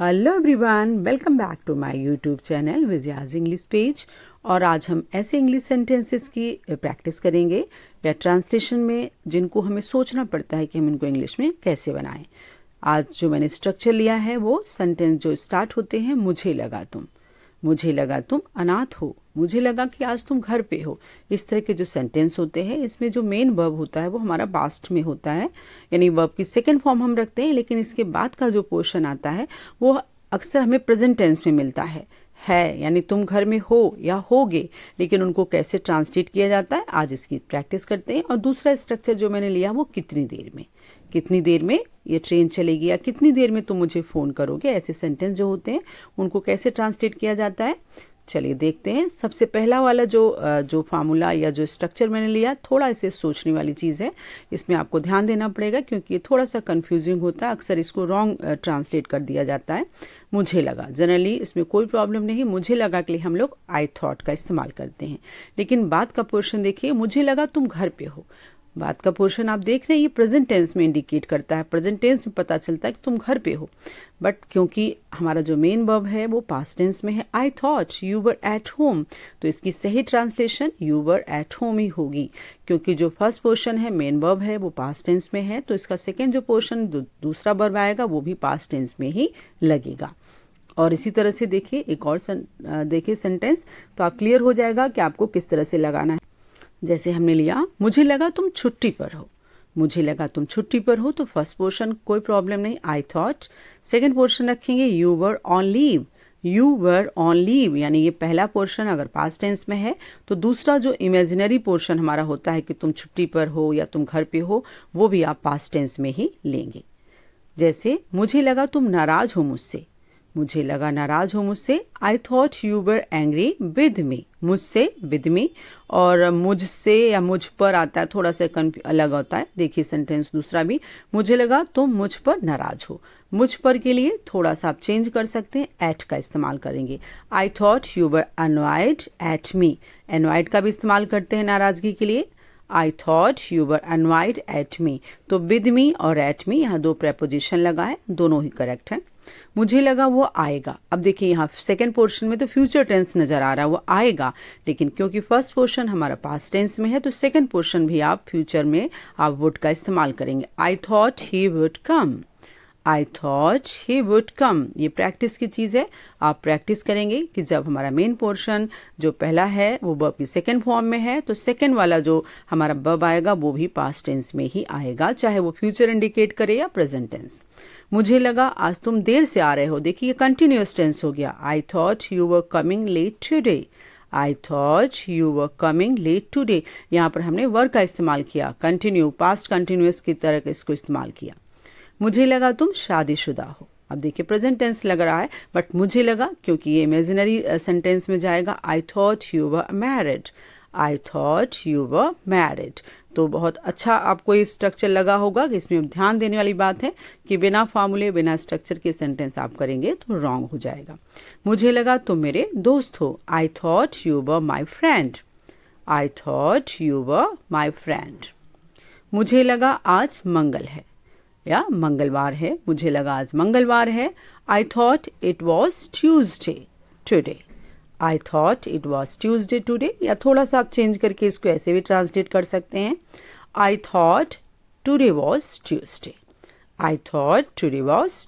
Hello everyone, welcome back to my YouTube channel Vijaya's English page. और आज हम ऐसे इंग्लिश सेंटेंसेस की प्रैक्टिस करेंगे या ट्रांसलेशन में जिनको हमें सोचना पड़ता है कि हम इनको इंग्लिश में कैसे बनाएं। आज जो मैंने स्ट्रक्चर लिया है वो सेंटेंस जो स्टार्ट होते हैं मुझे लगा तुम अनाथ हो, मुझे लगा कि आज तुम घर पे हो। इस तरह के जो सेंटेंस होते हैं इसमें जो मेन वर्ब होता है वो हमारा पास्ट में होता है, यानी वर्ब की सेकंड फॉर्म हम रखते हैं, लेकिन इसके बाद का जो पोर्शन आता है वो अक्सर हमें प्रेजेंट टेंस में मिलता है यानी तुम घर में हो या होगे, लेकिन उनको कैसे ट्रांसलेट किया जाता है आज इसकी प्रैक्टिस करते हैं। और दूसरा स्ट्रक्चर जो मैंने लिया वो कितनी देर में ये ट्रेन चलेगी या कितनी देर में तुम मुझे फ़ोन करोगे, ऐसे सेंटेंस जो होते हैं उनको कैसे ट्रांसलेट किया जाता है चलिए देखते हैं। सबसे पहला वाला जो फार्मूला या जो स्ट्रक्चर मैंने लिया, थोड़ा इसे सोचने वाली चीज़ है, इसमें आपको ध्यान देना पड़ेगा क्योंकि ये थोड़ा सा कंफ्यूजिंग होता है, अक्सर इसको रॉन्ग ट्रांसलेट कर दिया जाता है। मुझे लगा, जनरली इसमें कोई प्रॉब्लम नहीं, मुझे लगा के लिए हम लोग आई थॉट का इस्तेमाल करते हैं। लेकिन बात का पोर्शन देखिए, मुझे लगा तुम घर पे हो। बात का पोर्शन आप देख रहे हैं ये प्रेजेंट टेंस में इंडिकेट करता है, प्रेजेंट टेंस में पता चलता है कि तुम घर पे हो। बट क्योंकि हमारा जो मेन वर्ब है वो पास्ट टेंस में है, I thought you were at home, तो इसकी सही translation you were at home ही होगी। क्योंकि जो फर्स्ट पोर्शन है मेन वर्ब है वो पास्ट टेंस में है, तो इसका सेकेंड जो पोर्शन दूसरा वर्ब आएगा वो भी पास्ट टेंस में ही लगेगा। और इसी तरह से देखिए एक और देखिए सेंटेंस, तो आप क्लियर हो जाएगा कि आपको किस तरह से लगाना है। जैसे हमने लिया मुझे लगा तुम छुट्टी पर हो, तो फर्स्ट पोर्शन कोई प्रॉब्लम नहीं, आई थॉट। सेकेंड पोर्शन रखेंगे यू वर ऑन लीव, यानी ये पहला पोर्शन अगर पास्ट टेंस में है तो दूसरा जो इमेजिनरी पोर्शन हमारा होता है कि तुम छुट्टी पर हो या तुम घर पे हो, वो भी आप पास्ट टेंस में ही लेंगे। जैसे मुझे लगा तुम नाराज हो मुझसे, आई thought you were angry with me, और मुझसे या मुझ पर आता है, थोड़ा सा अलग होता है। देखिए सेंटेंस दूसरा भी, मुझे लगा तुम मुझ पर नाराज हो। मुझ पर के लिए थोड़ा सा आप चेंज कर सकते हैं, एट का इस्तेमाल करेंगे। आई thought you were annoyed at me, annoyed का भी इस्तेमाल करते हैं नाराजगी के लिए। आई thought you were annoyed at me, तो विद मी और एट मी यहाँ दो प्रेपोजिशन लगा है, दोनों ही करेक्ट है। मुझे लगा वो आएगा, अब देखिए यहाँ सेकंड पोर्शन में तो फ्यूचर टेंस नजर आ रहा है, वो आएगा, लेकिन क्योंकि फर्स्ट पोर्शन हमारा पास्ट टेंस में है तो सेकंड पोर्शन भी आप फ्यूचर में आप वुड का इस्तेमाल करेंगे। I thought he would come, ये प्रैक्टिस की चीज़ है, आप प्रैक्टिस करेंगे कि जब हमारा मेन पोर्शन जो पहला है वो वर्ब की सेकंड फॉर्म में है तो सेकंड वाला जो हमारा वर्ब आएगा वो भी पास्ट टेंस में ही आएगा, चाहे वो फ्यूचर इंडिकेट करे या प्रेजेंट टेंस। मुझे लगा आज तुम देर से आ रहे हो, देखिए कंटिन्यूअस टेंस हो गया। I thought you were coming late today, यहाँ पर हमने वर्ब का इस्तेमाल किया, कंटिन्यू पास्ट कंटिन्यूअस की तरह इसको इस्तेमाल किया। मुझे लगा तुम शादीशुदा हो, अब देखिए प्रेजेंट टेंस लग रहा है बट मुझे लगा क्योंकि ये इमेजिनरी सेंटेंस में जाएगा। आई थॉट यू वर मैरिड, तो बहुत अच्छा आपको ये स्ट्रक्चर लगा होगा कि इसमें ध्यान देने वाली बात है कि बिना फार्मूले बिना स्ट्रक्चर के सेंटेंस आप करेंगे तो रॉन्ग हो जाएगा। मुझे लगा तुम मेरे दोस्त हो, आई thought you were my friend. मुझे लगा आज मंगल है या मंगलवार है, मुझे लगा आज मंगलवार है। I thought it was Tuesday today, या थोड़ा सा आप चेंज करके इसको ऐसे भी ट्रांसलेट कर सकते हैं, I thought today was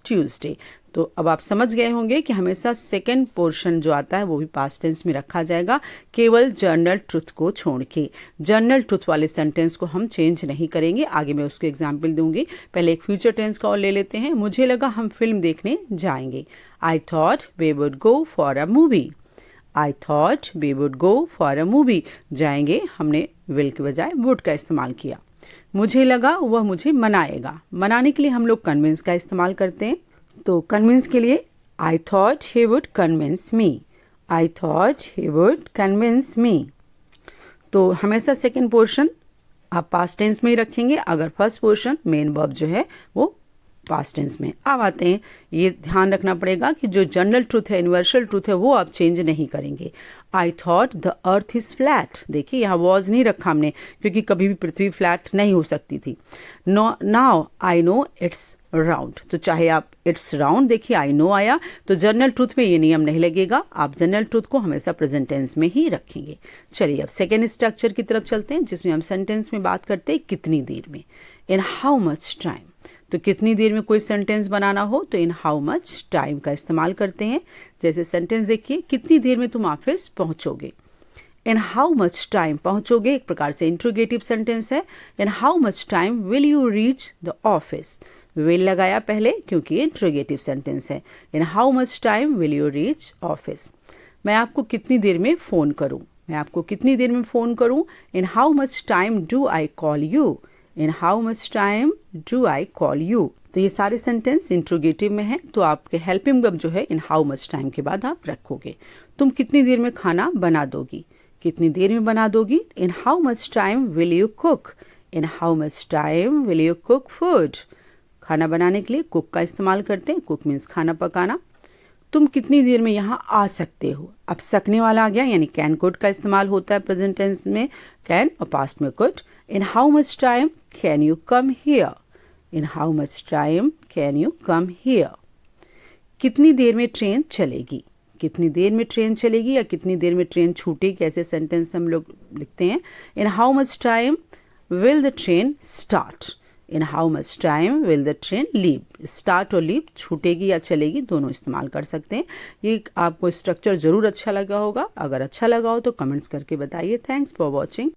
Tuesday. तो अब आप समझ गए होंगे कि हमेशा सेकेंड पोर्शन जो आता है वो भी पास्ट टेंस में रखा जाएगा, केवल जर्नल ट्रुथ को छोड़ के। जर्नल ट्रुथ वाले सेंटेंस को हम चेंज नहीं करेंगे, आगे मैं उसको एग्जाम्पल दूंगी। पहले एक फ्यूचर टेंस का और ले लेते हैं। मुझे लगा हम फिल्म देखने जाएंगे, I thought we would go for a movie, जाएंगे हमने विल के बजाय वुड का इस्तेमाल किया। मुझे लगा वह मुझे मनाएगा, मनाने के लिए हम लोग कन्विंस का इस्तेमाल करते हैं, तो कन्विंस के लिए I thought he would convince me. तो हमेशा सेकेंड पोर्शन आप पास्ट टेंस में ही रखेंगे अगर फर्स्ट पोर्शन मेन वर्ब जो है वो पास्ट टेंस में। अब आते हैं, ये ध्यान रखना पड़ेगा कि जो जनरल ट्रूथ है, यूनिवर्सल ट्रूथ है, वो आप चेंज नहीं करेंगे। I thought the earth is flat. देखिए यहाँ वॉज नहीं रखा हमने, क्योंकि कभी भी पृथ्वी फ्लैट नहीं हो सकती थी। Now I know it's round, तो चाहे आप इट्स राउंड देखिए, आई नो आया तो जनरल ट्रूथ में ये नियम नहीं लगेगा, आप जनरल ट्रूथ को हमेशा प्रेजेंट टेंस में ही रखेंगे। चलिए अब सेकेंड स्ट्रक्चर की तरफ चलते हैं, जिसमें हम सेंटेंस में बात करते हैं कितनी देर में, इन हाउ मच टाइम। तो कितनी देर में कोई सेंटेंस बनाना हो तो इन हाउ मच टाइम का इस्तेमाल करते हैं। जैसे सेंटेंस देखिए, कितनी देर में तुम ऑफिस पहुंचोगे। इन हाउ मच टाइम पहुंचोगे एक प्रकार से इंट्रोगेटिव सेंटेंस है। In how much time will you reach the office, will लगाया पहले क्योंकि इंट्रोगेटिव सेंटेंस है। In how much time will you reach office. मैं आपको कितनी देर में फ़ोन करूं, मैं आपको कितनी देर में फ़ोन करूं। इन how much time do I call you, in how much time do I call you. तो ये सारे सेंटेंस इंट्रोगेटिव में हैं, तो आपके हेल्पिंग वर्ब जो है इन हाउ मच टाइम के बाद आप रखोगे। तुम कितनी देर में खाना बना दोगी, कितनी देर में बना दोगी। इन how much time will you cook, in how much time will you cook food. खाना बनाने के लिए कुक का इस्तेमाल करते हैं, कुक मीन्स खाना पकाना। तुम कितनी देर में यहाँ आ सकते हो, अब सकने वाला आ गया, यानी कैन कुड का इस्तेमाल होता है प्रेजेंट टेंस में, कैन और पास्ट में could. In how much time can you come here, in how much time can you come here. कितनी देर में ट्रेन चलेगी, कितनी देर में ट्रेन चलेगी या कितनी देर में ट्रेन छूटेगी, ऐसे सेंटेंस हम लोग लिखते हैं। इन how much time will the train start, in how much time will the train leave. Start और लीव, छूटेगी या चलेगी, दोनों इस्तेमाल कर सकते हैं। ये आपको स्ट्रक्चर जरूर अच्छा लगा होगा, अगर अच्छा लगा हो तो कमेंट्स करके बताइए। Thanks for watching.